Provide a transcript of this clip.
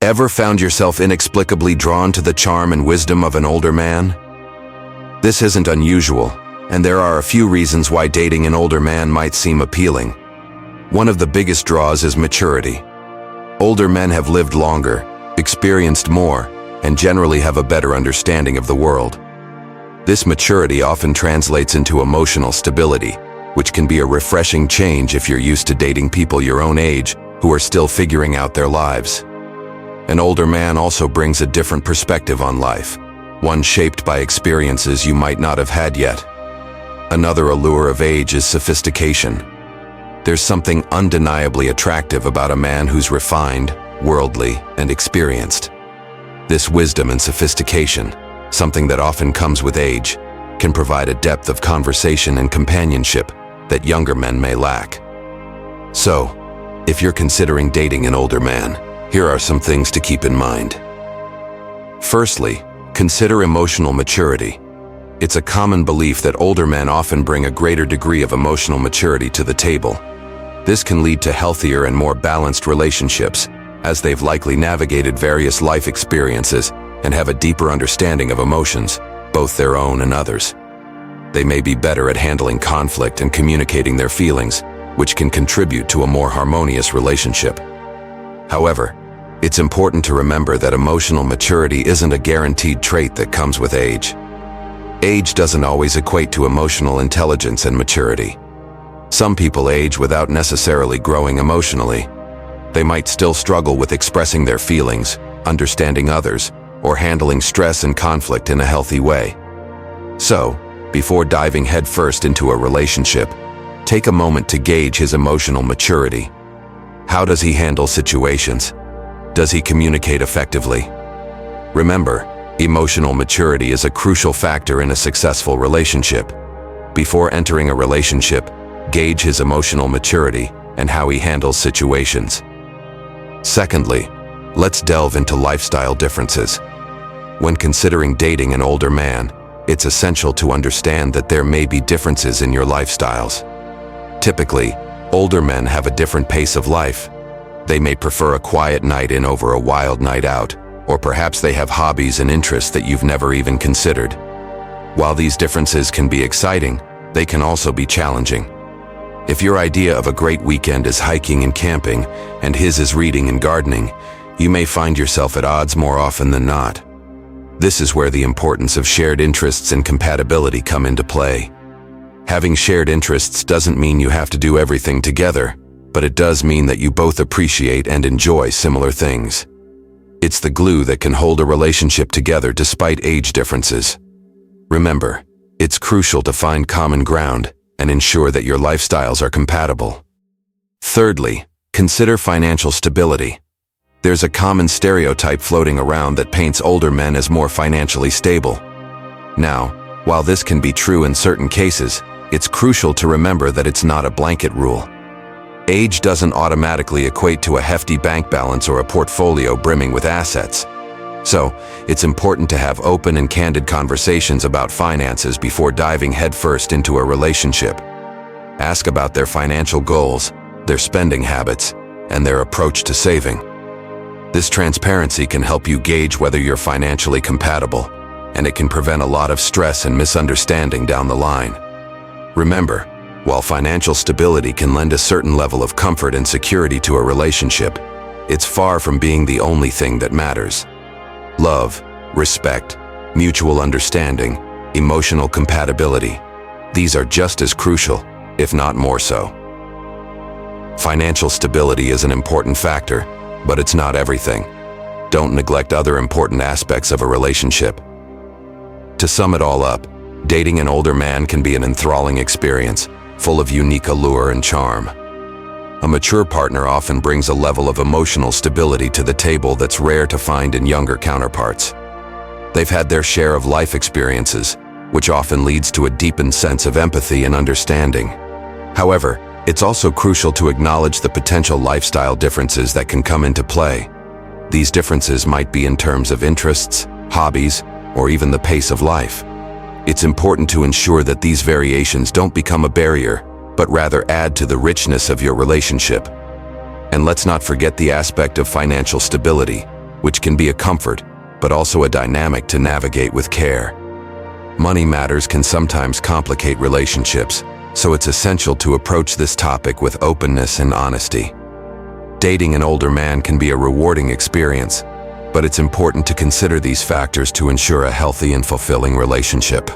Ever found yourself inexplicably drawn to the charm and wisdom of an older man? This isn't unusual, and there are a few reasons why dating an older man might seem appealing. One of the biggest draws is maturity. Older men have lived longer, experienced more, and generally have a better understanding of the world. This maturity often translates into emotional stability, which can be a refreshing change if you're used to dating people your own age who are still figuring out their lives. An older man also brings a different perspective on life, one shaped by experiences you might not have had yet. Another allure of age is sophistication. There's something undeniably attractive about a man who's refined, worldly, and experienced. This wisdom and sophistication, something that often comes with age, can provide a depth of conversation and companionship that younger men may lack. So, if you're considering dating an older man, here are some things to keep in mind. Firstly, consider emotional maturity. It's a common belief that older men often bring a greater degree of emotional maturity to the table. This can lead to healthier and more balanced relationships, as they've likely navigated various life experiences and have a deeper understanding of emotions, both their own and others. They may be better at handling conflict and communicating their feelings, which can contribute to a more harmonious relationship. However, it's important to remember that emotional maturity isn't a guaranteed trait that comes with age. Age doesn't always equate to emotional intelligence and maturity. Some people age without necessarily growing emotionally. They might still struggle with expressing their feelings, understanding others, or handling stress and conflict in a healthy way. So, before diving headfirst into a relationship, take a moment to gauge his emotional maturity. How does he handle situations? Does he communicate effectively? Remember, emotional maturity is a crucial factor in a successful relationship. Before entering a relationship, gauge his emotional maturity and how he handles situations. Secondly, let's delve into lifestyle differences. When considering dating an older man, it's essential to understand that there may be differences in your lifestyles. Typically, older men have a different pace of life. They may prefer a quiet night in over a wild night out, or perhaps they have hobbies and interests that you've never even considered. While these differences can be exciting, they can also be challenging. If your idea of a great weekend is hiking and camping, and his is reading and gardening, you may find yourself at odds more often than not. This is where the importance of shared interests and compatibility come into play. Having shared interests doesn't mean you have to do everything together, but it does mean that you both appreciate and enjoy similar things. It's the glue that can hold a relationship together despite age differences. Remember, it's crucial to find common ground and ensure that your lifestyles are compatible. Thirdly, consider financial stability. There's a common stereotype floating around that paints older men as more financially stable. Now, while this can be true in certain cases, it's crucial to remember that it's not a blanket rule. Age doesn't automatically equate to a hefty bank balance or a portfolio brimming with assets. So, it's important to have open and candid conversations about finances before diving headfirst into a relationship. Ask about their financial goals, their spending habits, and their approach to saving. This transparency can help you gauge whether you're financially compatible, and it can prevent a lot of stress and misunderstanding down the line. Remember, while financial stability can lend a certain level of comfort and security to a relationship, it's far from being the only thing that matters. Love, respect, mutual understanding, emotional compatibility, these are just as crucial, if not more so. Financial stability is an important factor, but it's not everything. Don't neglect other important aspects of a relationship. To sum it all up, dating an older man can be an enthralling experience, full of unique allure and charm. A mature partner often brings a level of emotional stability to the table that's rare to find in younger counterparts. They've had their share of life experiences, which often leads to a deepened sense of empathy and understanding. However, it's also crucial to acknowledge the potential lifestyle differences that can come into play. These differences might be in terms of interests, hobbies, or even the pace of life. It's important to ensure that these variations don't become a barrier, but rather add to the richness of your relationship. And let's not forget the aspect of financial stability. which can be a comfort, but also a dynamic to navigate with care. Money matters can sometimes complicate relationships, so it's essential to approach this topic with openness and honesty. Dating an older man can be a rewarding experience, but it's important to consider these factors to ensure a healthy and fulfilling relationship.